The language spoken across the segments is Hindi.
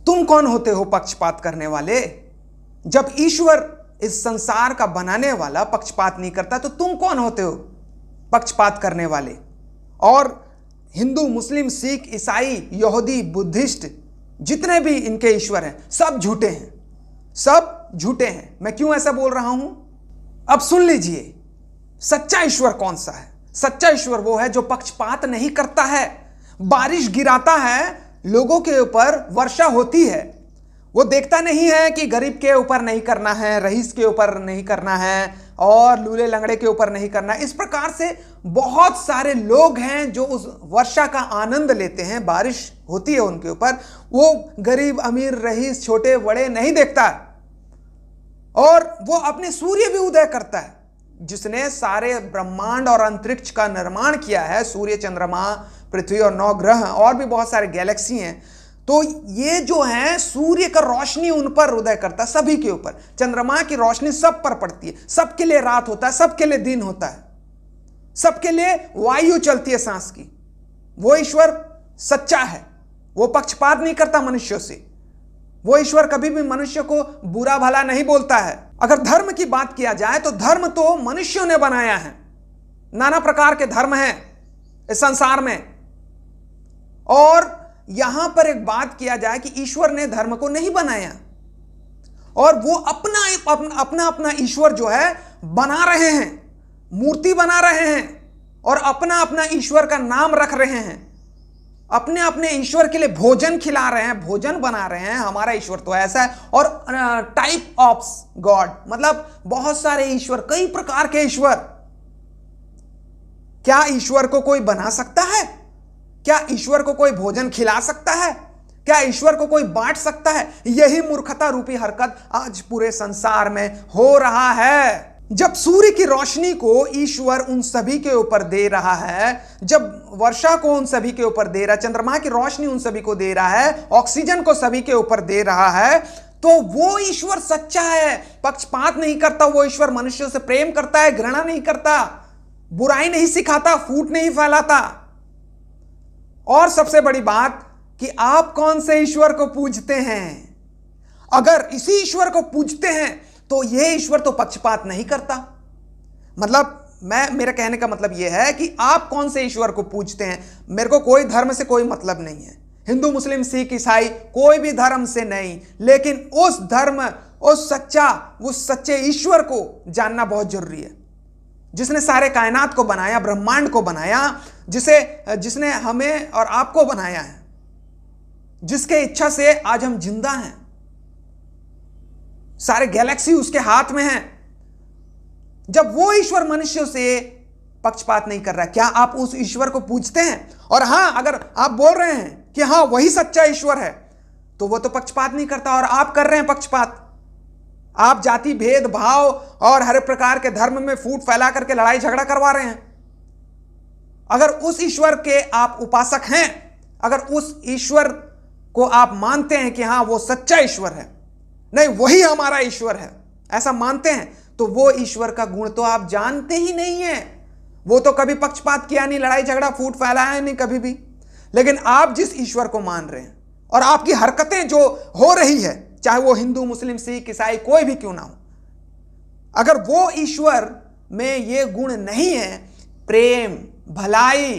तुम कौन होते हो पक्षपात करने वाले? जब ईश्वर इस संसार का बनाने वाला पक्षपात नहीं करता तो तुम कौन होते हो पक्षपात करने वाले? और हिंदू, मुस्लिम, सिख, ईसाई, यहूदी, बुद्धिस्ट, जितने भी इनके ईश्वर हैं, सब झूठे हैं, सब झूठे हैं। मैं क्यों ऐसा बोल रहा हूं? अब सुन लीजिए, सच्चा ईश्वर कौन सा है? सच्चा ईश्वर वो है जो पक्षपात नहीं करता है। बारिश गिराता है, लोगों के ऊपर वर्षा होती है। वो देखता नहीं है कि गरीब के ऊपर नहीं करना है, रईस के ऊपर नहीं करना है और लूले लंगड़े के ऊपर नहीं करना है। इस प्रकार से बहुत सारे लोग हैं जो उस वर्षा का आनंद लेते हैं, बारिश होती है उनके ऊपर। वो गरीब, अमीर, रईस, छोटे बड़े नहीं देखता। और वो अपने सूर्य भी उदय करता है, जिसने सारे ब्रह्मांड और अंतरिक्ष का निर्माण किया है। सूर्य, चंद्रमा, पृथ्वी और 9 ग्रह और भी बहुत सारे गैलेक्सी हैं। तो ये जो है सूर्य का रोशनी उन पर उदय करता है, सभी के ऊपर। चंद्रमा की रोशनी सब पर पड़ती है, सबके लिए रात होता है, सबके लिए दिन होता है, सबके लिए वायु चलती है सांस की। वो ईश्वर सच्चा है, वो पक्षपात नहीं करता मनुष्यों से। वो ईश्वर कभी भी मनुष्य को बुरा भला नहीं बोलता है। अगर धर्म की बात किया जाए तो धर्म तो मनुष्यों ने बनाया है। नाना प्रकार के धर्म हैं इस संसार में। और यहां पर एक बात किया जाए कि ईश्वर ने धर्म को नहीं बनाया, और वो अपना अपना ईश्वर जो है बना रहे हैं, मूर्ति बना रहे हैं और अपना अपना ईश्वर का नाम रख रहे हैं। अपने अपने ईश्वर के लिए भोजन खिला रहे हैं, भोजन बना रहे हैं। हमारा ईश्वर तो ऐसा है। और टाइप ऑफ गॉड, मतलब बहुत सारे ईश्वर, कई प्रकार के ईश्वर। क्या ईश्वर को कोई बना सकता है? क्या ईश्वर को कोई भोजन खिला सकता है? क्या ईश्वर को कोई बांट सकता है? यही मूर्खता रूपी हरकत आज पूरे संसार में हो रहा है। जब सूर्य की रोशनी को ईश्वर उन सभी के ऊपर दे रहा है, जब वर्षा को उन सभी के ऊपर दे रहा है, चंद्रमा की रोशनी उन सभी को दे रहा है, ऑक्सीजन को सभी के ऊपर दे रहा है, तो वो ईश्वर सच्चा है, पक्षपात नहीं करता। वो ईश्वर मनुष्यों से प्रेम करता है, घृणा नहीं करता, बुराई नहीं सिखाता, फूट नहीं फैलाता। और सबसे बड़ी बात कि आप कौन से ईश्वर को पूजते हैं? अगर इसी ईश्वर को पूजते हैं तो ये ईश्वर तो पक्षपात नहीं करता। मतलब मेरा कहने का मतलब यह है कि आप कौन से ईश्वर को पूजते हैं। मेरे को कोई धर्म से कोई मतलब नहीं है, हिंदू, मुस्लिम, सिख, ईसाई, कोई भी धर्म से नहीं। लेकिन उस धर्म, उस सच्चे ईश्वर को जानना बहुत जरूरी है, जिसने सारे कायनात को बनाया, ब्रह्मांड को बनाया, जिसने हमें और आपको बनाया है, जिसके इच्छा से आज हम जिंदा हैं। सारे गैलेक्सी उसके हाथ में हैं। जब वो ईश्वर मनुष्यों से पक्षपात नहीं कर रहा, क्या आप उस ईश्वर को पूजते हैं? और हां, अगर आप बोल रहे हैं कि हां वही सच्चा ईश्वर है, तो वो तो पक्षपात नहीं करता और आप कर रहे हैं पक्षपात। आप जाति भेद भाव और हर प्रकार के धर्म में फूट फैला करके लड़ाई झगड़ा करवा रहे हैं। अगर उस ईश्वर के आप उपासक हैं, अगर उस ईश्वर को आप मानते हैं कि हां वो सच्चा ईश्वर है, नहीं वही हमारा ईश्वर है, ऐसा मानते हैं, तो वो ईश्वर का गुण तो आप जानते ही नहीं है। वो तो कभी पक्षपात किया नहीं, लड़ाई झगड़ा फूट फैलाया नहीं कभी भी। लेकिन आप जिस ईश्वर को मान रहे हैं और आपकी हरकतें जो हो रही है, चाहे वो हिंदू, मुस्लिम, सिख, ईसाई कोई भी क्यों ना हो, अगर वो ईश्वर में ये गुण नहीं है, प्रेम, भलाई,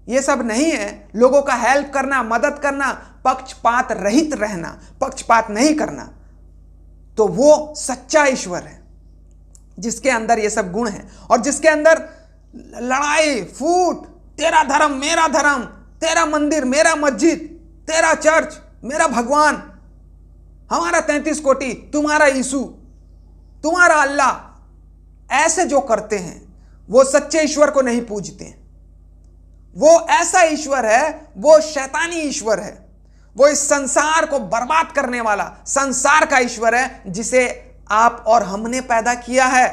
ये सब नहीं है, लोगों का हेल्प करना, मदद करना, पक्षपात रहित रहना, पक्षपात नहीं करना, तो वो सच्चा ईश्वर है जिसके अंदर ये सब गुण हैं और जिसके अंदर लड़ाई फूट, तेरा धर्म मेरा धर्म, तेरा मंदिर मेरा मस्जिद, तेरा चर्च मेरा भगवान, हमारा 33 कोटि, तुम्हारा यीशु, तुम्हारा अल्लाह, ऐसे जो करते हैं वो सच्चे ईश्वर को नहीं पूजते हैं। वो ऐसा ईश्वर है, वो शैतानी ईश्वर है, वो इस संसार को बर्बाद करने वाला संसार का ईश्वर है, जिसे आप और हमने पैदा किया है।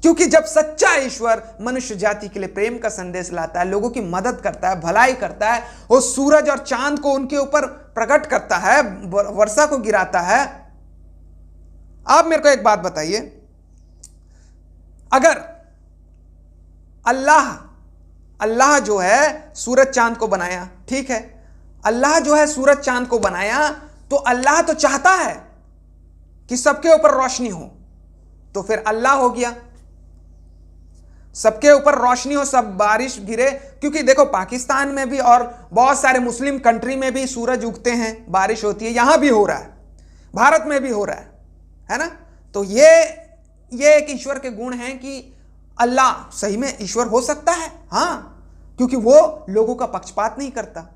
क्योंकि जब सच्चा ईश्वर मनुष्य जाति के लिए प्रेम का संदेश लाता है, लोगों की मदद करता है, भलाई करता है, वो सूरज और चांद को उनके ऊपर प्रकट करता है, वर्षा को गिराता है। आप मेरे को एक बात बताइए, अगर अल्लाह जो है सूरज चांद को बनाया, ठीक है, अल्लाह जो है सूरज चांद को बनाया, तो अल्लाह तो चाहता है कि सबके ऊपर रोशनी हो, तो फिर अल्लाह हो गया। सबके ऊपर रोशनी हो, सब बारिश गिरे। क्योंकि देखो पाकिस्तान में भी और बहुत सारे मुस्लिम कंट्री में भी सूरज उगते हैं, बारिश होती है, यहां भी हो रहा है, भारत में भी हो रहा है ना। तो ये एक ईश्वर के गुण हैं कि अल्लाह सही में ईश्वर हो सकता है, हाँ, क्योंकि वो लोगों का पक्षपात नहीं करता।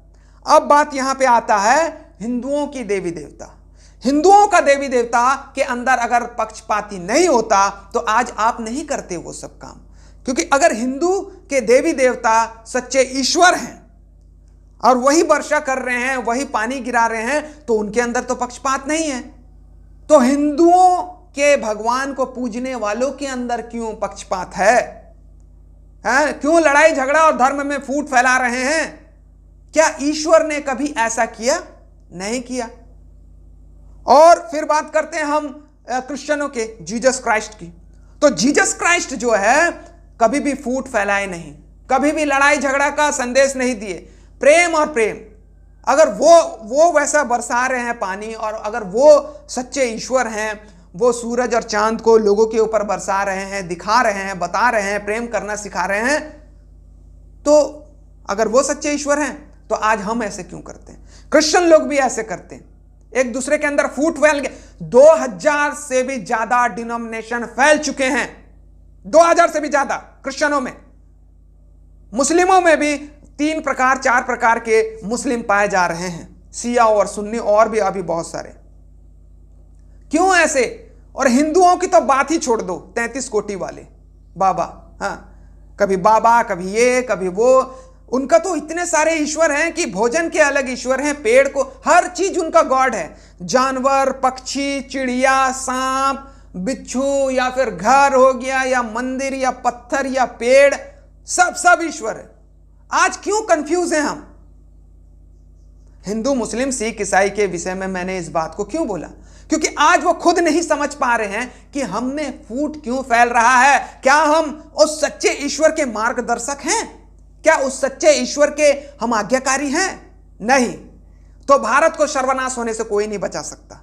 अब बात यहां पे आता है हिंदुओं की देवी देवता। हिंदुओं का देवी देवता के अंदर अगर पक्षपाती नहीं होता तो आज आप नहीं करते वो सब काम। क्योंकि अगर हिंदू के देवी देवता सच्चे ईश्वर हैं और वही वर्षा कर रहे हैं, वही पानी गिरा रहे हैं, तो उनके अंदर तो पक्षपात नहीं है। तो हिंदुओं के भगवान को पूजने वालों के अंदर क्यों पक्षपात है? क्यों लड़ाई झगड़ा और धर्म में फूट फैला रहे हैं? क्या ईश्वर ने कभी ऐसा किया? नहीं किया। और फिर बात करते हैं हम क्रिश्चियनों के जीसस क्राइस्ट की। तो जीसस क्राइस्ट जो है कभी भी फूट फैलाए नहीं, कभी भी लड़ाई झगड़ा का संदेश नहीं दिए। प्रेम और प्रेम, अगर वो वैसा बरसा रहे हैं पानी, और अगर वो सच्चे ईश्वर हैं, वो सूरज और चांद को लोगों के ऊपर बरसा रहे हैं, दिखा रहे हैं, बता रहे हैं, प्रेम करना सिखा रहे हैं, तो अगर वो सच्चे ईश्वर हैं तो आज हम ऐसे क्यों करते हैं? क्रिश्चियन लोग भी ऐसे करते हैं, एक दूसरे के अंदर फूट फैल गए। 2000 से भी ज्यादा डिनोमिनेशन फैल चुके हैं, 2000 से भी ज्यादा क्रिश्चियनों में। मुस्लिमों में भी 3 प्रकार 4 प्रकार के मुस्लिम पाए जा रहे हैं, शिया और सुन्नी और भी अभी बहुत सारे। क्यों ऐसे? और हिंदुओं की तो बात ही छोड़ दो, 33 कोटि वाले बाबा, हाँ, कभी बाबा, कभी ये, कभी वो। उनका तो इतने सारे ईश्वर हैं कि भोजन के अलग ईश्वर हैं, पेड़ को, हर चीज उनका गॉड है। जानवर, पक्षी, चिड़िया, सांप, बिच्छू, या फिर घर हो गया, या मंदिर, या पत्थर, या पेड़, सब ईश्वर है। आज क्यों कंफ्यूज हैं हम? हिंदू, मुस्लिम, सिख, ईसाई के विषय में मैंने इस बात को क्यों बोला? क्योंकि आज वो खुद नहीं समझ पा रहे हैं कि हम में फूट क्यों फैल रहा है। क्या हम उस सच्चे ईश्वर के मार्गदर्शक हैं? क्या उस सच्चे ईश्वर के हम आज्ञाकारी हैं? नहीं। तो भारत को सर्वनाश होने से कोई नहीं बचा सकता।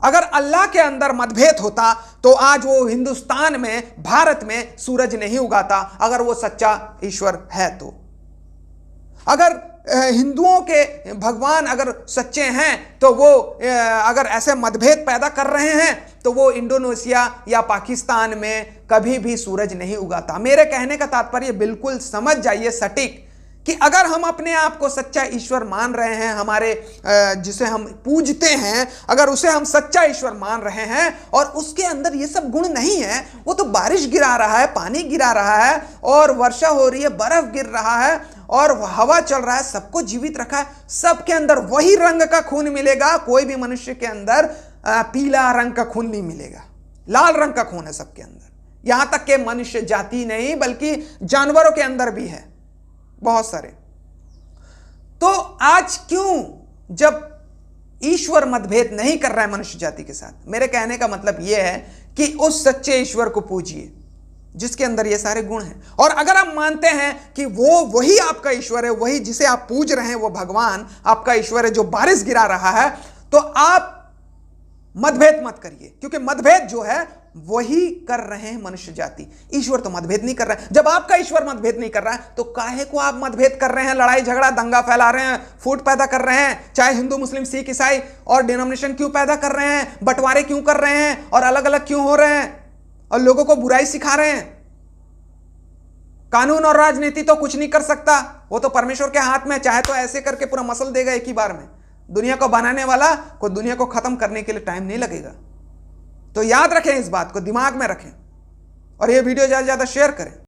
अगर अल्लाह के अंदर मतभेद होता तो आज वो हिंदुस्तान में, भारत में सूरज नहीं उगाता, अगर वो सच्चा ईश्वर है तो। अगर हिंदुओं के भगवान अगर सच्चे हैं तो वो अगर ऐसे मतभेद पैदा कर रहे हैं तो वो इंडोनेशिया या पाकिस्तान में कभी भी सूरज नहीं उगाता। मेरे कहने का तात्पर्य बिल्कुल समझ जाइए सटीक, कि अगर हम अपने आप को सच्चा ईश्वर मान रहे हैं, हमारे जिसे हम पूजते हैं, अगर उसे हम सच्चा ईश्वर मान रहे हैं और उसके अंदर ये सब गुण नहीं है, वो तो बारिश गिरा रहा है, पानी गिरा रहा है, और वर्षा हो रही है, बर्फ गिर रहा है, और हवा चल रहा है, सबको जीवित रखा है, सबके अंदर वही रंग का खून मिलेगा। कोई भी मनुष्य के अंदर पीला रंग का खून नहीं मिलेगा, लाल रंग का खून है सबके अंदर। यहां तक के मनुष्य जाति नहीं बल्कि जानवरों के अंदर भी है बहुत सारे। तो आज क्यों, जब ईश्वर मतभेद नहीं कर रहा है मनुष्य जाति के साथ, मेरे कहने का मतलब यह है कि उस सच्चे ईश्वर को पूजिए जिसके अंदर ये सारे गुण हैं। और अगर आप मानते हैं कि वही आपका ईश्वर है, वही जिसे आप पूज रहे हैं वो भगवान आपका ईश्वर है जो बारिश गिरा रहा है, तो आप मतभेद मत करिए, क्योंकि मतभेद जो है वही कर रहे हैं मनुष्य जाति। ईश्वर तो मतभेद नहीं कर रहा है। जब आपका ईश्वर मतभेद नहीं कर रहा है तो काहे को आप मतभेद कर रहे हैं, लड़ाई झगड़ा दंगा फैला रहे हैं, फूट पैदा कर रहे हैं, चाहे हिंदू, मुस्लिम, सिख, ईसाई, और डिनोमिनेशन क्यों पैदा कर रहे हैं, बंटवारे क्यों कर रहे हैं, और अलग अलग क्यों हो रहे हैं, और लोगों को बुराई सिखा रहे हैं? कानून और राजनीति तो कुछ नहीं कर सकता, वो तो परमेश्वर के हाथ में, चाहे तो ऐसे करके पूरा मसल देगा एक ही बार में। दुनिया को बनाने वाला को दुनिया को खत्म करने के लिए टाइम नहीं लगेगा। तो याद रखें, इस बात को दिमाग में रखें, और ये वीडियो ज्यादा से ज्यादा शेयर करें।